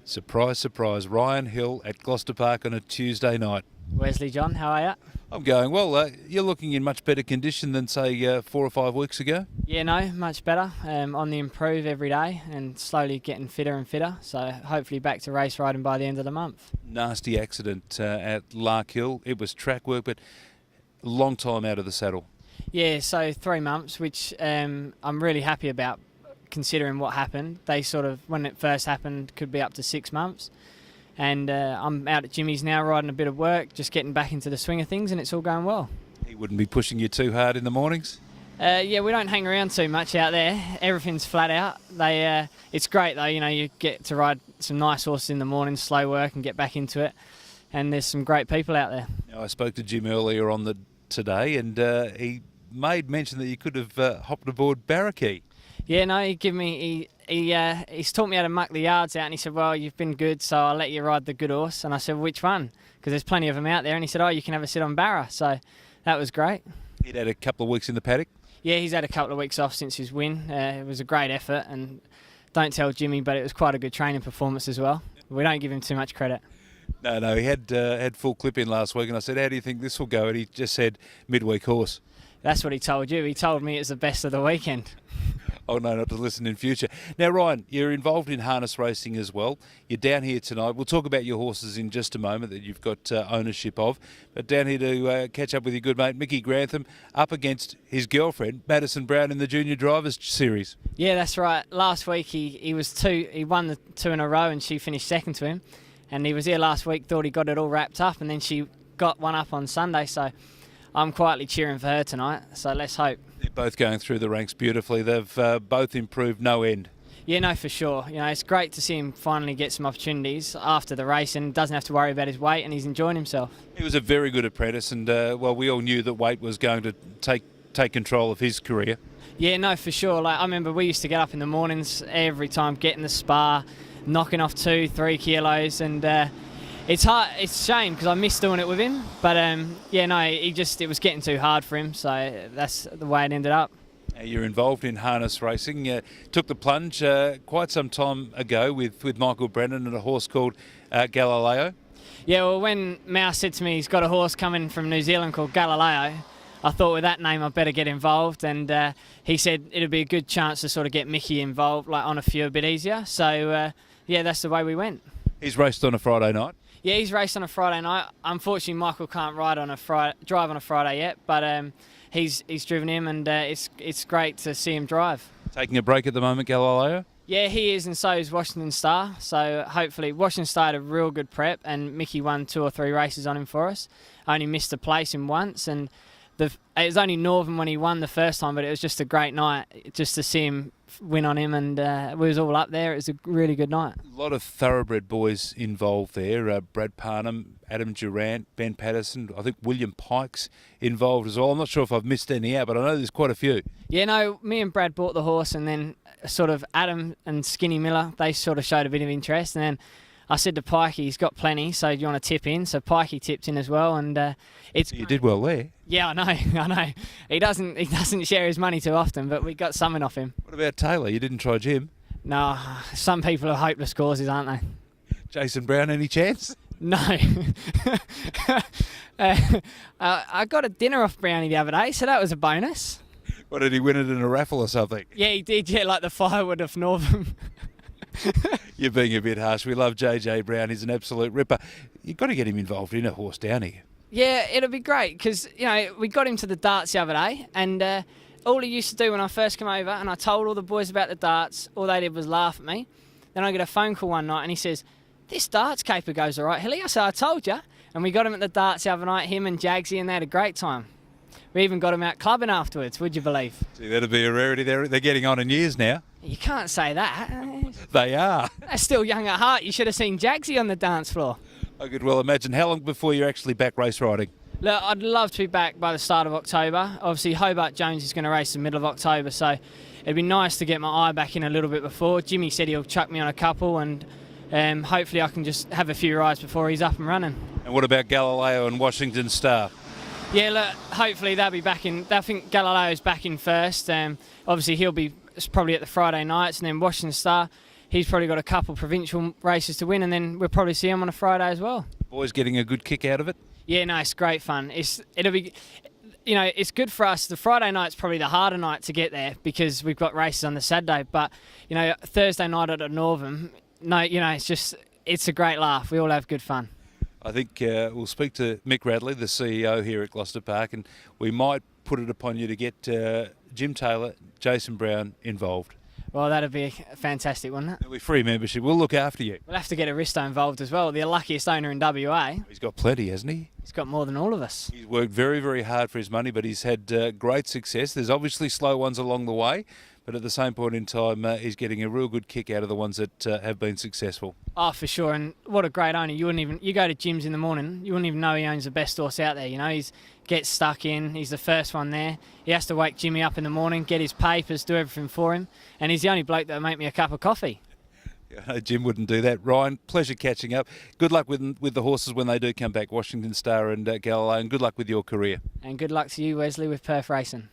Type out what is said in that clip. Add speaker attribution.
Speaker 1: Surprise, surprise. Ryan Hill at Gloucester Park on a Tuesday night.
Speaker 2: Wesley, John, how are you?
Speaker 1: I'm going well. You're looking in much better condition than, say, 4 or 5 weeks ago.
Speaker 2: Yeah, no, much better. On the improve every day and slowly getting fitter and fitter. So hopefully back to race riding by the end of the month.
Speaker 1: Nasty accident at Lark Hill. It was track work, but a long time out of the saddle.
Speaker 2: Yeah, so 3 months, which I'm really happy about considering what happened. They sort of, when it first happened, could be up to 6 months. And I'm out at Jimmy's now riding a bit of work, just getting back into the swing of things, and it's all going well.
Speaker 1: He wouldn't be pushing you too hard in the mornings?
Speaker 2: Yeah, we don't hang around too much out there. Everything's flat out. It's great though, you get to ride some nice horses in the morning, slow work, and get back into it. And there's some great people out there.
Speaker 1: Now, I spoke to Jim earlier on today, and he made mention that you could have hopped aboard Barrackey.
Speaker 2: Yeah, no, he's taught me how to muck the yards out, and he said, well, you've been good, so I'll let you ride the good horse. And I said, which one? Because there's plenty of them out there. And he said, oh, you can have a sit on Barra. So that was great.
Speaker 1: He'd had a couple of weeks in the paddock?
Speaker 2: Yeah, he's had a couple of weeks off since his win. It was a great effort, and don't tell Jimmy, but it was quite a good training performance as well. We don't give him too much credit.
Speaker 1: No, he had full clip in last week, and I said, how do you think this will go? And he just said, midweek horse.
Speaker 2: That's what he told you. He told me it's the best of the weekend.
Speaker 1: Oh, no, not to listen in future. Now, Ryan, you're involved in harness racing as well. You're down here tonight. We'll talk about your horses in just a moment that you've got ownership of. But down here to catch up with your good mate, Mickey Grantham, up against his girlfriend, Madison Brown, in the Junior Drivers Series.
Speaker 2: Yeah, that's right. Last week he won the 2 in a row, and she finished second to him. And he was here last week, thought he got it all wrapped up, and then she got one up on Sunday. So I'm quietly cheering for her tonight. So let's hope.
Speaker 1: They're both going through the ranks beautifully. They've both improved no end.
Speaker 2: Yeah, no, for sure. It's great to see him finally get some opportunities after the race and doesn't have to worry about his weight, and he's enjoying himself. He
Speaker 1: was a very good apprentice, and we all knew that weight was going to take control of his career.
Speaker 2: Yeah, no, for sure. I remember we used to get up in the mornings every time, getting the spar, knocking off 2-3 kilos, and it's hard. It's a shame because I miss doing it with him, but it was getting too hard for him, so that's the way it ended up.
Speaker 1: You're involved in harness racing. Took the plunge quite some time ago with Michael Brennan and a horse called Galileo.
Speaker 2: Yeah, well, when Mouse said to me he's got a horse coming from New Zealand called Galileo, I thought with that name I'd better get involved, and he said it'd be a good chance to sort of get Mickey involved, on a few a bit easier. So that's the way we went. He's
Speaker 1: raced on a Friday night.
Speaker 2: Yeah, he's raced on a Friday night. Unfortunately, Michael can't drive on a Friday yet, but he's driven him, and it's great to see him drive.
Speaker 1: Taking a break at the moment, Galileo?
Speaker 2: Yeah, he is, and so is Washington Star. So hopefully, Washington Star had a real good prep, and Mickey won 2 or 3 races on him for us. Only missed a place in once, and it was only Northern when he won the first time, but it was just a great night just to see him win on him, and we was all up there. It was a really good night.
Speaker 1: A lot of thoroughbred boys involved there. Brad Parnham, Adam Durant, Ben Patterson, I think William Pike's involved as well. I'm not sure if I've missed any out, but I know there's quite a few. Yeah, no, me and Brad bought the horse, and then sort of Adam and Skinny Miller, they sort of showed a bit of interest, and then I said to Pikey, he's got plenty, so do you want to tip in? So Pikey tipped in as well, and You did well there.
Speaker 2: Yeah, I know. He doesn't share his money too often, but we got something off him.
Speaker 1: What about Taylor? You didn't try Jim?
Speaker 2: No, some people are hopeless causes, aren't they?
Speaker 1: Jason Brown, any chance?
Speaker 2: No. I got a dinner off Brownie the other day, so that was a bonus.
Speaker 1: What, did he win it in a raffle or something?
Speaker 2: Yeah, he did, like the firewood of Northern.
Speaker 1: You're being a bit harsh. We love JJ Brown. He's an absolute ripper. You've got to get him involved in a horse down here.
Speaker 2: Yeah, it'll be great because, we got him to the darts the other day, and all he used to do when I first came over and I told all the boys about the darts, all they did was laugh at me. Then I get a phone call one night and he says, this darts caper goes all right, Hilly. I said, I told you. And we got him at the darts the other night, him and Jagsy, and they had a great time. We even got him out clubbing afterwards, would you believe?
Speaker 1: Gee, that'd be a rarity. They're getting on in years now.
Speaker 2: You can't say that.
Speaker 1: They are.
Speaker 2: They're still young at heart. You should have seen Jagsy on the dance floor.
Speaker 1: I could well imagine. How long before you're actually back race riding?
Speaker 2: Look, I'd love to be back by the start of October. Obviously, Hobart Jones is going to race in the middle of October, so it'd be nice to get my eye back in a little bit before. Jimmy said he'll chuck me on a couple, and hopefully I can just have a few rides before he's up and running.
Speaker 1: And what about Galileo and Washington Star?
Speaker 2: Yeah, look, hopefully they'll be back in. I think Galileo's back in first. Obviously, he'll be probably at the Friday nights, and then Washington Star, he's probably got a couple provincial races to win, and then we'll probably see him on a Friday as well.
Speaker 1: Boys getting a good kick out of it?
Speaker 2: Yeah, no, it's great fun. It'll be, it's good for us. The Friday night's probably the harder night to get there because we've got races on the Saturday. But Thursday night at Northam, it's a great laugh. We all have good fun.
Speaker 1: I think we'll speak to Mick Radley, the CEO here at Gloucester Park, and we might put it upon you to get Jim Taylor, Jason Brown involved.
Speaker 2: Well, that'd be fantastic, wouldn't it?
Speaker 1: It'll be free membership. We'll look after you.
Speaker 2: We'll have to get Aristo involved as well, the luckiest owner in WA.
Speaker 1: He's got plenty, hasn't he?
Speaker 2: He's got more than all of us.
Speaker 1: He's worked very, very hard for his money, but he's had great success. There's obviously slow ones along the way, but at the same point in time, he's getting a real good kick out of the ones that have been successful.
Speaker 2: Oh, for sure, and what a great owner. You go to Jim's in the morning, you wouldn't even know he owns the best horse out there. He gets stuck in, he's the first one there. He has to wake Jimmy up in the morning, get his papers, do everything for him, and he's the only bloke that'll make me a cup of coffee.
Speaker 1: Jim wouldn't do that. Ryan, pleasure catching up. Good luck with the horses when they do come back, Washington Star and Galileo, and good luck with your career.
Speaker 2: And good luck to you, Wesley, with Perth racing.